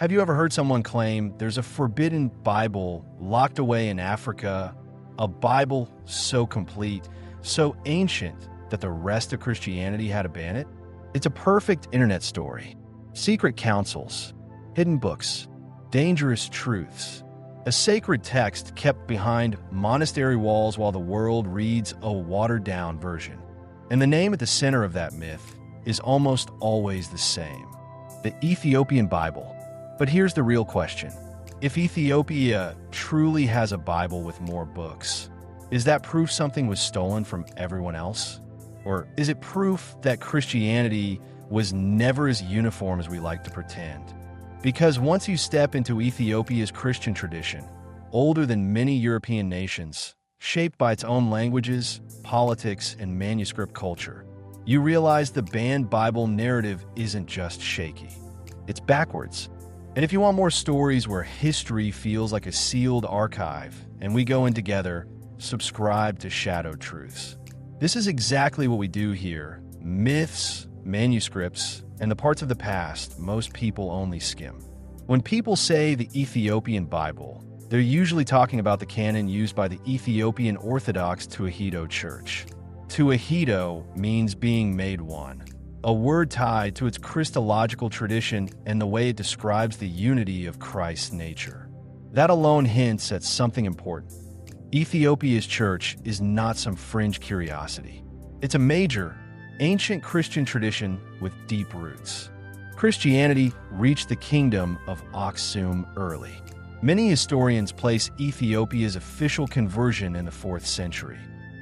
Have you ever heard someone claim there's a forbidden Bible locked away in Africa, a Bible so complete, so ancient that the rest of Christianity had to ban it? It's a perfect internet story. Secret councils, hidden books, dangerous truths, a sacred text kept behind monastery walls while the world reads a watered-down version. And the name at the center of that myth is almost always the same: the Ethiopian Bible. But here's the real question. If Ethiopia truly has a Bible with more books, is that proof something was stolen from everyone else? Or is it proof that Christianity was never as uniform as we like to pretend? Because once you step into Ethiopia's Christian tradition, older than many European nations, shaped by its own languages, politics, and manuscript culture, you realize the banned Bible narrative isn't just shaky. It's backwards. And if you want more stories where history feels like a sealed archive and we go in together, subscribe to Shadowed Truths. This is exactly what we do here: myths, manuscripts, and the parts of the past most people only skim. When people say the Ethiopian Bible, they're usually talking about the canon used by the Ethiopian Orthodox Tewahedo Church. Tewahedo means being made one, a word tied to its Christological tradition and the way it describes the unity of Christ's nature. That alone hints at something important. Ethiopia's church is not some fringe curiosity. It's a major, ancient Christian tradition with deep roots. Christianity reached the kingdom of Aksum early. Many historians place Ethiopia's official conversion in the 4th century,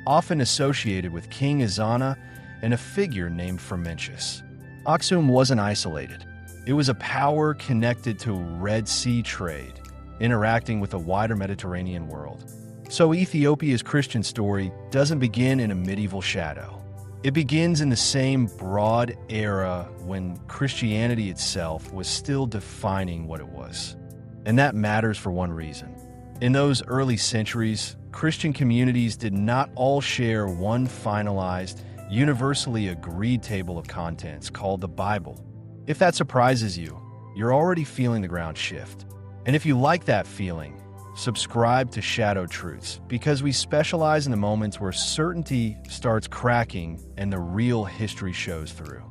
often associated with King Ezana and a figure named Frumentius. Aksum wasn't isolated. It was a power connected to Red Sea trade, interacting with the wider Mediterranean world. So Ethiopia's Christian story doesn't begin in a medieval shadow. It begins in the same broad era when Christianity itself was still defining what it was. And that matters for one reason. In those early centuries, Christian communities did not all share one finalized, universally agreed table of contents called the Bible. If that surprises you, you're already feeling the ground shift. And if you like that feeling, subscribe to Shadowed Truths, because we specialize in the moments where certainty starts cracking and the real history shows through.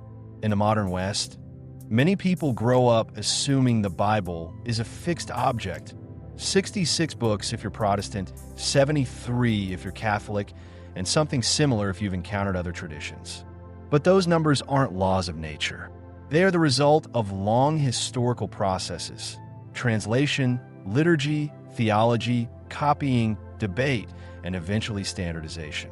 In the modern West, many people grow up assuming the Bible is a fixed object. 66 books if you're Protestant, 73 if you're Catholic, and something similar if you've encountered other traditions. But those numbers aren't laws of nature. They are the result of long historical processes: translation, liturgy, theology, copying, debate, and eventually standardization.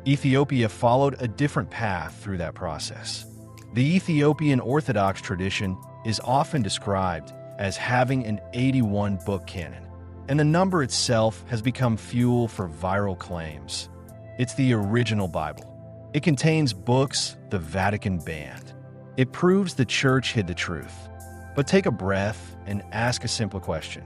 Ethiopia followed a different path through that process. The Ethiopian Orthodox tradition is often described as having an 81-book canon, and the number itself has become fuel for viral claims. It's the original Bible. It contains books the Vatican banned. It proves the church hid the truth. But take a breath and ask a simple question.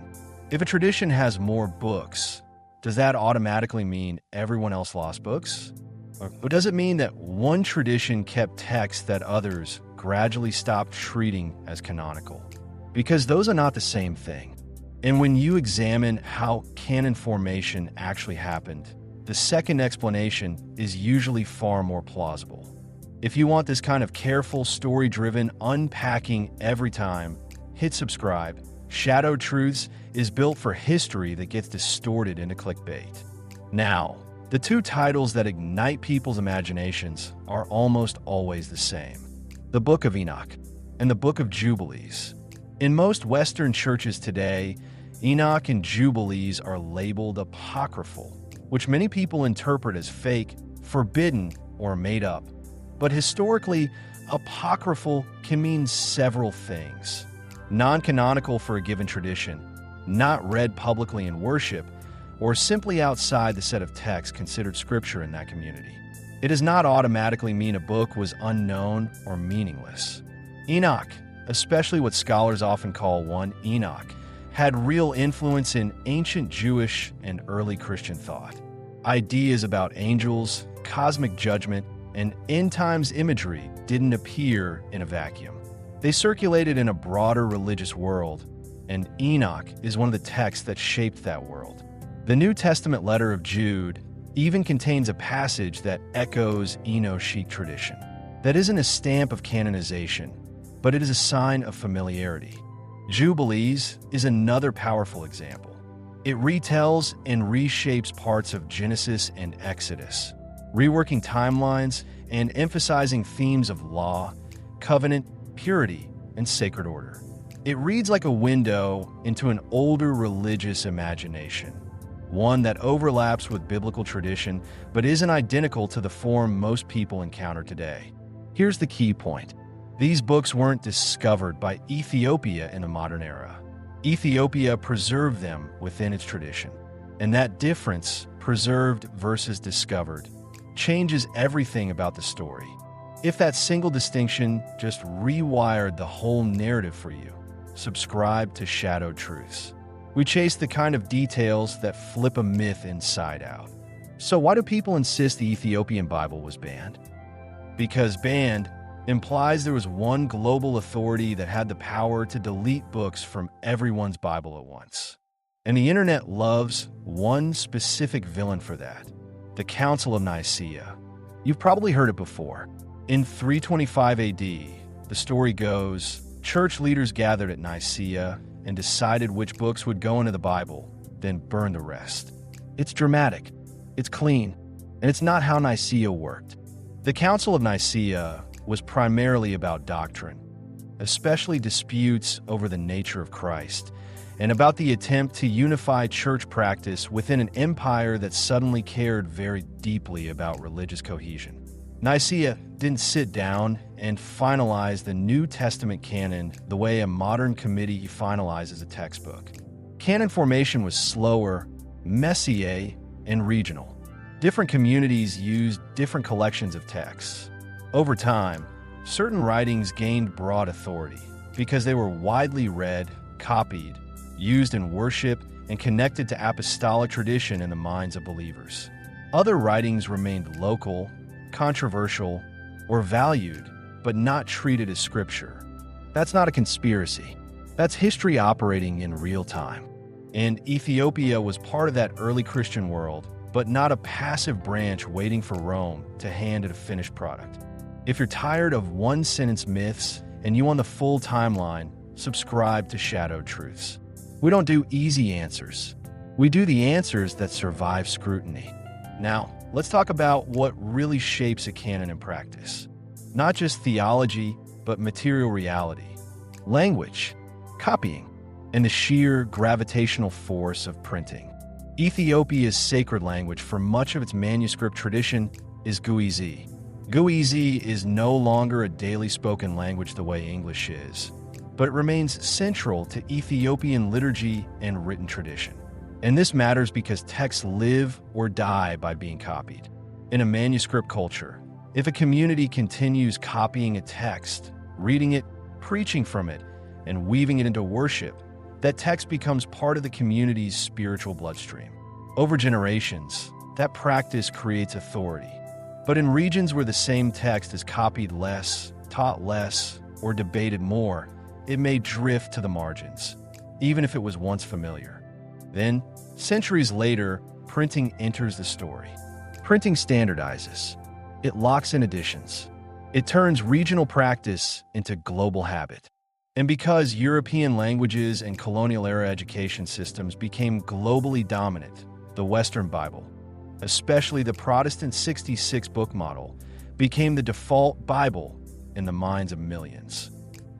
If a tradition has more books, does that automatically mean everyone else lost books? Or does it mean that one tradition kept texts that others gradually stopped treating as canonical? Because those are not the same thing. And when you examine how canon formation actually happened, the second explanation is usually far more plausible. If you want this kind of careful, story-driven unpacking every time, hit subscribe. Shadowed Truths is built for history that gets distorted into clickbait. Now, the two titles that ignite people's imaginations are almost always the same: the Book of Enoch and the Book of Jubilees. In most Western churches today, Enoch and Jubilees are labeled apocryphal, which many people interpret as fake, forbidden, or made up. But historically, apocryphal can mean several things: non-canonical for a given tradition, not read publicly in worship, or simply outside the set of texts considered scripture in that community. It does not automatically mean a book was unknown or meaningless. Enoch, especially what scholars often call 1 Enoch, had real influence in ancient Jewish and early Christian thought. Ideas about angels, cosmic judgment, and end times imagery didn't appear in a vacuum. They circulated in a broader religious world, and Enoch is one of the texts that shaped that world. The New Testament letter of Jude even contains a passage that echoes Enochic tradition. That isn't a stamp of canonization, but it is a sign of familiarity. Jubilees is another powerful example. It retells and reshapes parts of Genesis and Exodus, reworking timelines and emphasizing themes of law, covenant, purity, and sacred order. It reads like a window into an older religious imagination, one that overlaps with biblical tradition but isn't identical to the form most people encounter today. Here's the key point. These books weren't discovered by Ethiopia in the modern era. Ethiopia preserved them within its tradition. And that difference, preserved versus discovered, changes everything about the story. If that single distinction just rewired the whole narrative for you, subscribe to Shadowed Truths. We chase the kind of details that flip a myth inside out. So why do people insist the Ethiopian Bible was banned? Because banned implies there was one global authority that had the power to delete books from everyone's Bible at once. And the internet loves one specific villain for that, the Council of Nicaea. You've probably heard it before. In 325 AD, the story goes, church leaders gathered at Nicaea and decided which books would go into the Bible, then burned the rest. It's dramatic, it's clean, and it's not how Nicaea worked. The Council of Nicaea was primarily about doctrine, especially disputes over the nature of Christ, and about the attempt to unify church practice within an empire that suddenly cared very deeply about religious cohesion. Nicaea didn't sit down and finalize the New Testament canon the way a modern committee finalizes a textbook. Canon formation was slower, messier, and regional. Different communities used different collections of texts. Over time, certain writings gained broad authority because they were widely read, copied, used in worship, and connected to apostolic tradition in the minds of believers. Other writings remained local, controversial, or valued, but not treated as scripture. That's not a conspiracy. That's history operating in real time. And Ethiopia was part of that early Christian world, but not a passive branch waiting for Rome to hand it a finished product. If you're tired of one-sentence myths and you want the full timeline, subscribe to Shadowed Truths. We don't do easy answers. We do the answers that survive scrutiny. Now, let's talk about what really shapes a canon in practice. Not just theology, but material reality. Language, copying, and the sheer gravitational force of printing. Ethiopia's sacred language for much of its manuscript tradition is Guizi. Guizi is no longer a daily spoken language the way English is, but it remains central to Ethiopian liturgy and written tradition. And this matters because texts live or die by being copied. In a manuscript culture, if a community continues copying a text, reading it, preaching from it, and weaving it into worship, that text becomes part of the community's spiritual bloodstream. Over generations, that practice creates authority. But in regions where the same text is copied less, taught less, or debated more, it may drift to the margins, even if it was once familiar. Then, centuries later, printing enters the story. Printing standardizes. It locks in editions. It turns regional practice into global habit. And because European languages and colonial-era education systems became globally dominant, the Western Bible, especially the Protestant 66-book model, became the default Bible in the minds of millions.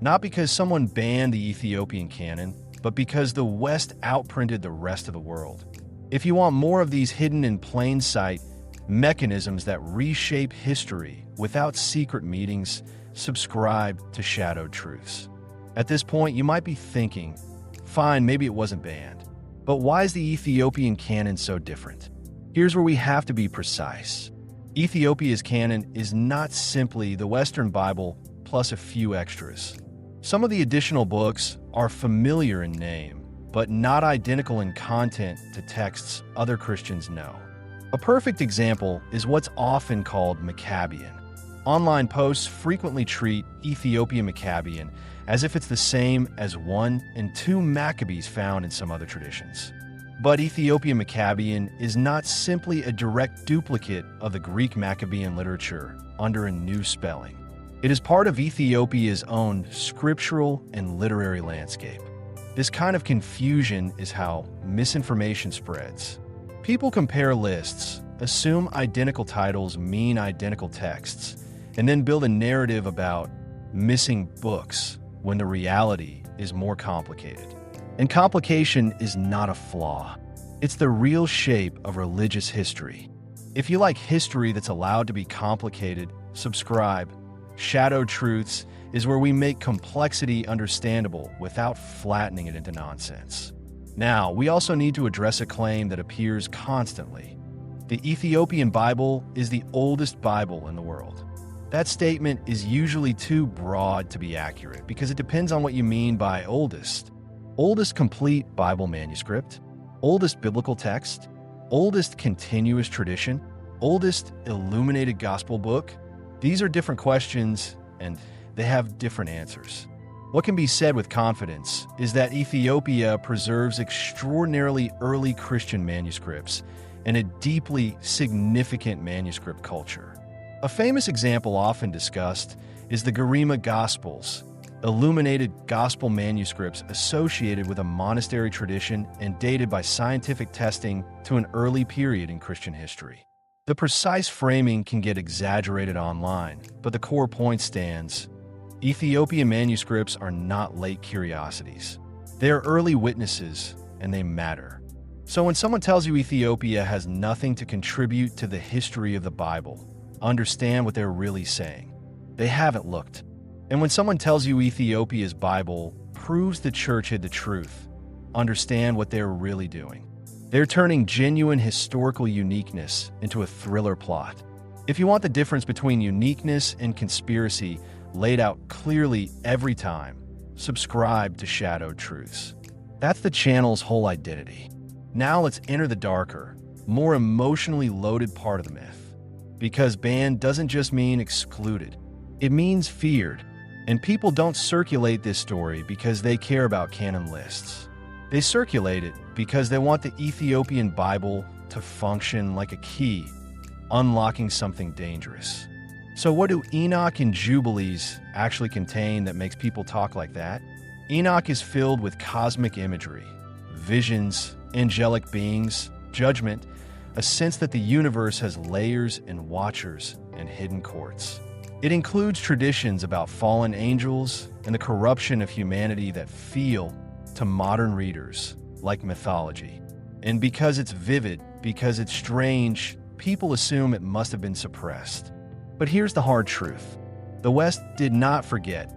Not because someone banned the Ethiopian canon, but because the West outprinted the rest of the world. If you want more of these hidden in plain sight mechanisms that reshape history without secret meetings, subscribe to Shadowed Truths. At this point, you might be thinking, fine, maybe it wasn't banned, but why is the Ethiopian canon so different? Here's where we have to be precise. Ethiopia's canon is not simply the Western Bible plus a few extras. Some of the additional books are familiar in name, but not identical in content to texts other Christians know. A perfect example is what's often called Maccabean. Online posts frequently treat Ethiopian Maccabean as if it's the same as 1 and 2 Maccabees found in some other traditions. But Ethiopian Maccabean is not simply a direct duplicate of the Greek Maccabean literature under a new spelling. It is part of Ethiopia's own scriptural and literary landscape. This kind of confusion is how misinformation spreads. People compare lists, assume identical titles mean identical texts, and then build a narrative about missing books when the reality is more complicated. And complication is not a flaw. It's the real shape of religious history. If you like history that's allowed to be complicated, subscribe. ShadowedTruths is where we make complexity understandable without flattening it into nonsense. Now, we also need to address a claim that appears constantly. The Ethiopian Bible is the oldest Bible in the world. That statement is usually too broad to be accurate because it depends on what you mean by oldest. Oldest complete Bible manuscript, oldest biblical text, oldest continuous tradition, oldest illuminated gospel book. These are different questions, and they have different answers. What can be said with confidence is that Ethiopia preserves extraordinarily early Christian manuscripts and a deeply significant manuscript culture. A famous example often discussed is the Garima Gospels, illuminated gospel manuscripts associated with a monastery tradition and dated by scientific testing to an early period in Christian history. The precise framing can get exaggerated online, but the core point stands. Ethiopian manuscripts are not late curiosities. They are early witnesses, and they matter. So when someone tells you Ethiopia has nothing to contribute to the history of the Bible, understand what they're really saying. They haven't looked. And when someone tells you Ethiopia's Bible proves the church hid the truth, understand what they're really doing. They're turning genuine historical uniqueness into a thriller plot. If you want the difference between uniqueness and conspiracy laid out clearly every time, subscribe to ShadowedTruths. That's the channel's whole identity. Now let's enter the darker, more emotionally loaded part of the myth. Because banned doesn't just mean excluded. It means feared. And people don't circulate this story because they care about canon lists. They circulate it because they want the Ethiopian Bible to function like a key, unlocking something dangerous. So what do Enoch and Jubilees actually contain that makes people talk like that? Enoch is filled with cosmic imagery, visions, angelic beings, judgment, a sense that the universe has layers and watchers and hidden courts. It includes traditions about fallen angels and the corruption of humanity that feel, to modern readers, like mythology. And because it's vivid, because it's strange, people assume it must have been suppressed. But here's the hard truth. The West did not forget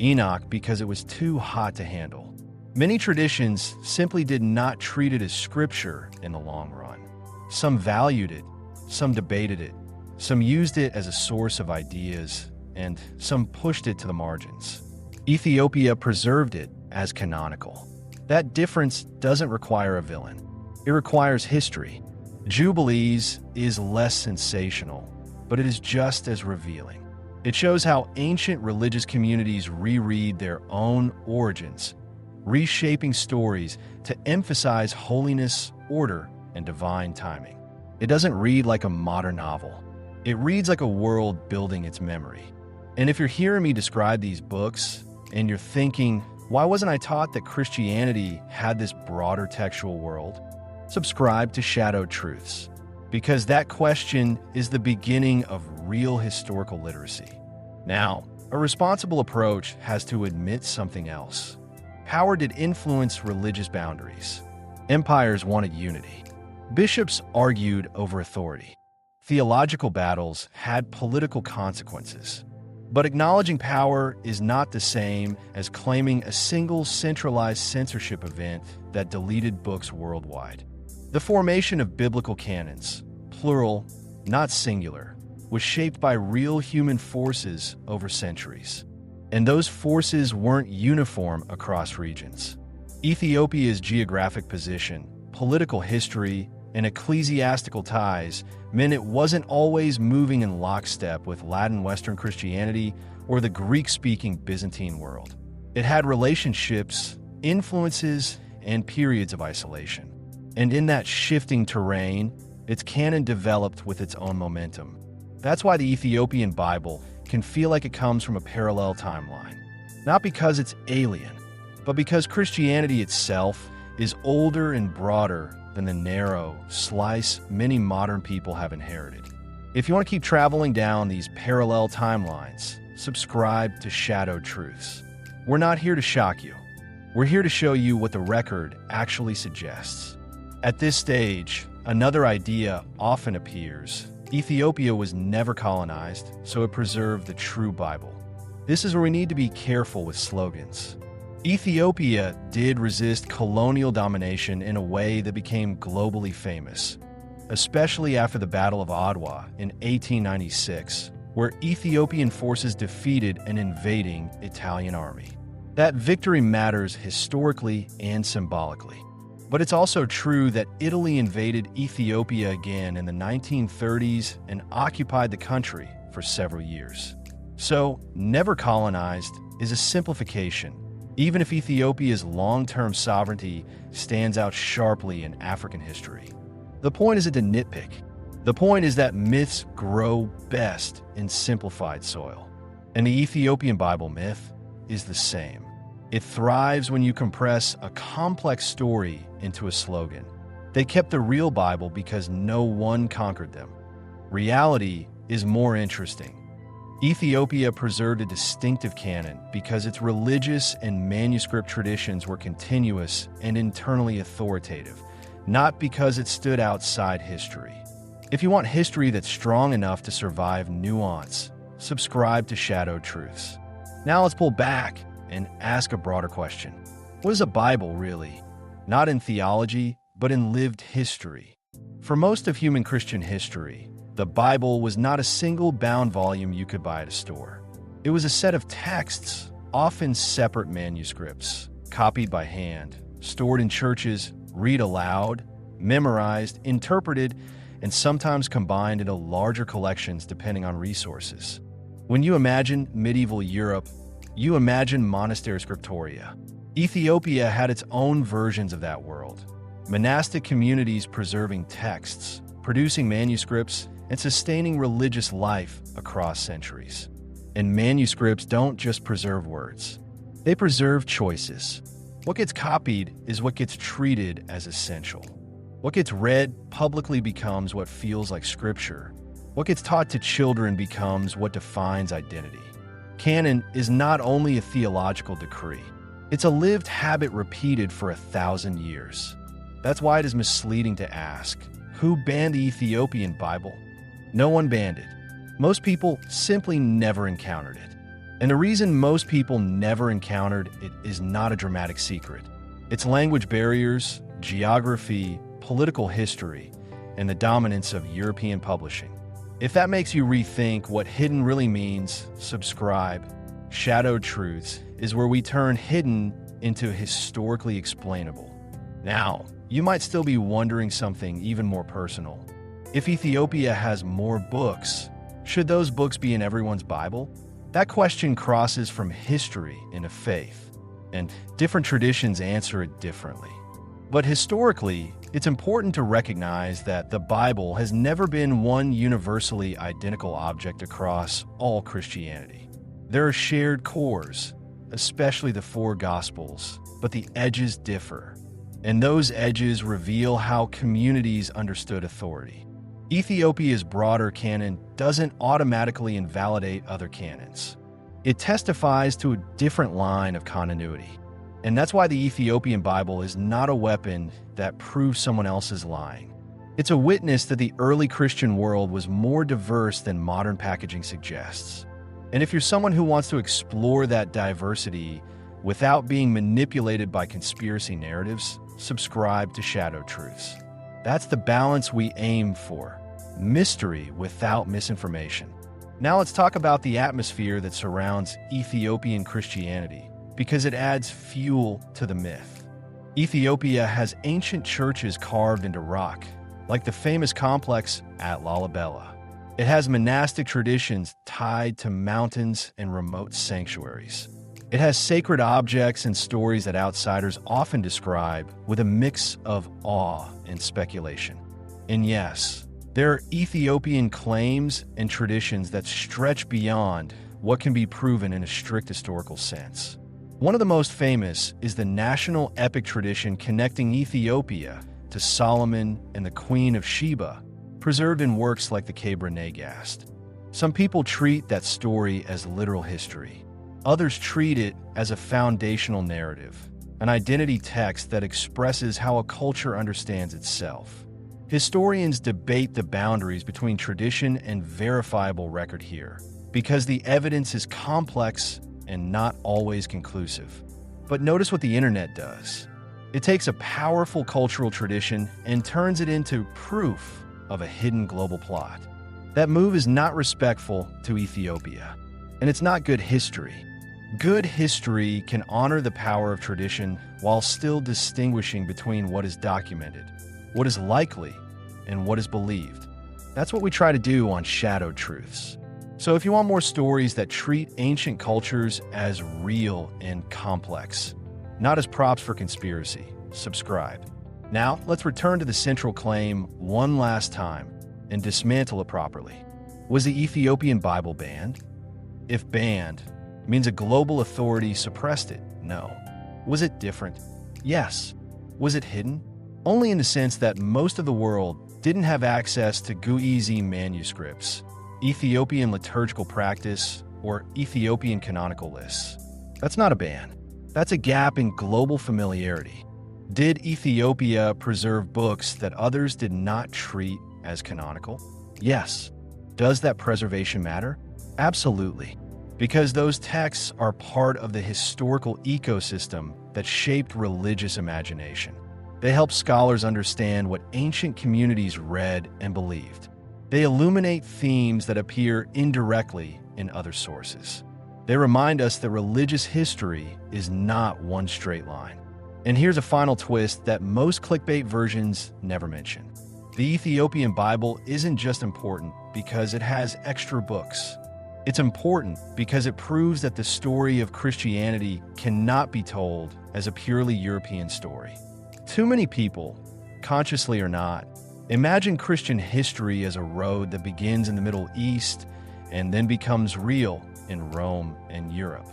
Enoch because it was too hot to handle. Many traditions simply did not treat it as scripture in the long run. Some valued it, some debated it, some used it as a source of ideas, and some pushed it to the margins. Ethiopia preserved it as canonical. That difference doesn't require a villain. It requires history. Jubilees is less sensational, but it is just as revealing. It shows how ancient religious communities reread their own origins, reshaping stories to emphasize holiness, order, and divine timing. It doesn't read like a modern novel. It reads like a world building its memory. And if you're hearing me describe these books, and you're thinking, why wasn't I taught that Christianity had this broader textual world? Subscribe to ShadowedTruths, because that question is the beginning of real historical literacy. Now, a responsible approach has to admit something else. Power did influence religious boundaries. Empires wanted unity. Bishops argued over authority. Theological battles had political consequences. But acknowledging power is not the same as claiming a single centralized censorship event that deleted books worldwide. The formation of biblical canons, plural, not singular, was shaped by real human forces over centuries. And those forces weren't uniform across regions. Ethiopia's geographic position, political history, and ecclesiastical ties meant it wasn't always moving in lockstep with Latin Western Christianity or the Greek-speaking Byzantine world. It had relationships, influences, and periods of isolation. And in that shifting terrain, its canon developed with its own momentum. That's why the Ethiopian Bible can feel like it comes from a parallel timeline. Not because it's alien, but because Christianity itself is older and broader than the narrow slice many modern people have inherited. If you want to keep traveling down these parallel timelines, subscribe to Shadowed Truths. We're not here to shock you. We're here to show you what the record actually suggests. At this stage, another idea often appears. Ethiopia was never colonized, so it preserved the true Bible. This is where we need to be careful with slogans. Ethiopia did resist colonial domination in a way that became globally famous, especially after the Battle of Adwa in 1896, where Ethiopian forces defeated an invading Italian army. That victory matters historically and symbolically. But it's also true that Italy invaded Ethiopia again in the 1930s and occupied the country for several years. So, never colonized is a simplification, even if Ethiopia's long-term sovereignty stands out sharply in African history. The point isn't to nitpick. The point is that myths grow best in simplified soil. And the Ethiopian Bible myth is the same. It thrives when you compress a complex story into a slogan. They kept the real Bible because no one conquered them. Reality is more interesting. Ethiopia preserved a distinctive canon because its religious and manuscript traditions were continuous and internally authoritative, not because it stood outside history. If you want history that's strong enough to survive nuance, subscribe to Shadowed Truths. Now let's pull back and ask a broader question. What is a Bible really? Not in theology, but in lived history. For most of human Christian history, the Bible was not a single bound volume you could buy at a store. It was a set of texts, often separate manuscripts, copied by hand, stored in churches, read aloud, memorized, interpreted, and sometimes combined into larger collections depending on resources. When you imagine medieval Europe, you imagine monastery scriptoria. Ethiopia had its own versions of that world. Monastic communities preserving texts, producing manuscripts, and sustaining religious life across centuries. And manuscripts don't just preserve words. They preserve choices. What gets copied is what gets treated as essential. What gets read publicly becomes what feels like scripture. What gets taught to children becomes what defines identity. Canon is not only a theological decree. It's a lived habit repeated for 1,000 years. That's why it is misleading to ask, who banned the Ethiopian Bible? No one banned it. Most people simply never encountered it. And the reason most people never encountered it is not a dramatic secret. It's language barriers, geography, political history, and the dominance of European publishing. If that makes you rethink what hidden really means, subscribe. Shadowed Truths is where we turn hidden into historically explainable. Now, you might still be wondering something even more personal. If Ethiopia has more books, should those books be in everyone's Bible? That question crosses from history into faith, and different traditions answer it differently. But historically, it's important to recognize that the Bible has never been one universally identical object across all Christianity. There are shared cores, especially the four Gospels, but the edges differ, and those edges reveal how communities understood authority. Ethiopia's broader canon doesn't automatically invalidate other canons. It testifies to a different line of continuity. And that's why the Ethiopian Bible is not a weapon that proves someone else is lying. It's a witness that the early Christian world was more diverse than modern packaging suggests. And if you're someone who wants to explore that diversity without being manipulated by conspiracy narratives, subscribe to Shadowed Truths. That's the balance we aim for. Mystery without misinformation. Now let's talk about the atmosphere that surrounds Ethiopian Christianity, because it adds fuel to the myth. Ethiopia has ancient churches carved into rock, like the famous complex at Lalibela. It has monastic traditions tied to mountains and remote sanctuaries. It has sacred objects and stories that outsiders often describe with a mix of awe and speculation. And yes, there are Ethiopian claims and traditions that stretch beyond what can be proven in a strict historical sense. One of the most famous is the national epic tradition connecting Ethiopia to Solomon and the Queen of Sheba, preserved in works like the Kebra Nagast. Some people treat that story as literal history. Others treat it as a foundational narrative, an identity text that expresses how a culture understands itself. Historians debate the boundaries between tradition and verifiable record here, because the evidence is complex and not always conclusive. But notice what the internet does. It takes a powerful cultural tradition and turns it into proof of a hidden global plot. That move is not respectful to Ethiopia, and it's not good history. Good history can honor the power of tradition while still distinguishing between what is documented, what is likely, and what is believed. That's what we try to do on Shadowed Truths. So if you want more stories that treat ancient cultures as real and complex, not as props for conspiracy, subscribe. Now, let's return to the central claim one last time and dismantle it properly. Was the Ethiopian Bible banned? If banned, means a global authority suppressed it? No. Was it different? Yes. Was it hidden? Only in the sense that most of the world didn't have access to Guizi manuscripts, Ethiopian liturgical practice, or Ethiopian canonical lists. That's not a ban. That's a gap in global familiarity. Did Ethiopia preserve books that others did not treat as canonical? Yes. Does that preservation matter? Absolutely. Because those texts are part of the historical ecosystem that shaped religious imagination. They help scholars understand what ancient communities read and believed. They illuminate themes that appear indirectly in other sources. They remind us that religious history is not one straight line. And here's a final twist that most clickbait versions never mention. The Ethiopian Bible isn't just important because it has extra books. It's important because it proves that the story of Christianity cannot be told as a purely European story. Too many people, consciously or not, imagine Christian history as a road that begins in the Middle East and then becomes real in Rome and Europe.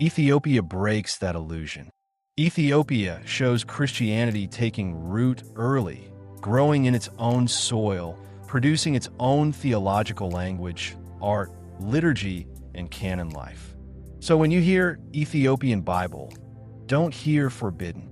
Ethiopia breaks that illusion. Ethiopia shows Christianity taking root early, growing in its own soil, producing its own theological language, art, liturgy, and canon life. So when you hear Ethiopian Bible, don't hear forbidden.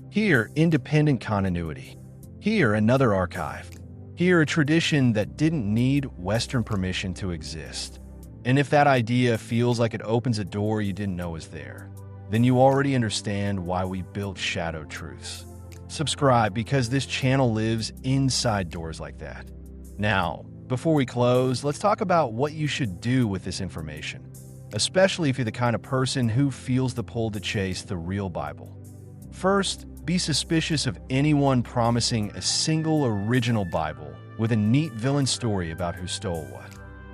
Hear independent continuity. Hear another archive. Hear a tradition that didn't need Western permission to exist. And if that idea feels like it opens a door you didn't know was there, then you already understand why we built Shadowed Truths. Subscribe because this channel lives inside doors like that. Now, before we close, let's talk about what you should do with this information, especially if you're the kind of person who feels the pull to chase the real Bible. First, be suspicious of anyone promising a single original Bible with a neat villain story about who stole what.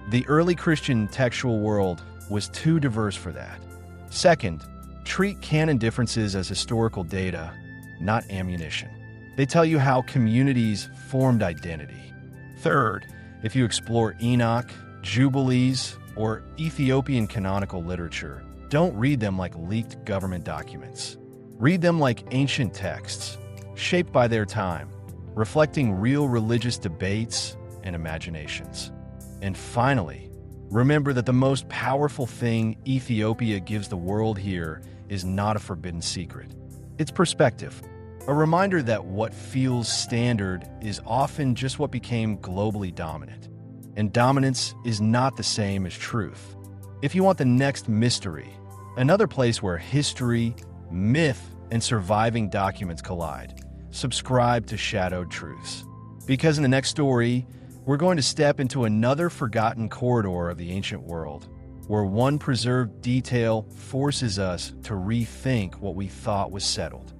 The early Christian textual world was too diverse for that. Second, treat canon differences as historical data, not ammunition. They tell you how communities formed identity. Third, if you explore Enoch, Jubilees, or Ethiopian canonical literature, don't read them like leaked government documents. Read them like ancient texts, shaped by their time, reflecting real religious debates and imaginations. And finally, remember that the most powerful thing Ethiopia gives the world here is not a forbidden secret. It's perspective, a reminder that what feels standard is often just what became globally dominant. And dominance is not the same as truth. If you want the next mystery, another place where history, myth, and surviving documents collide, subscribe to Shadowed Truths. Because in the next story, we're going to step into another forgotten corridor of the ancient world, where one preserved detail forces us to rethink what we thought was settled.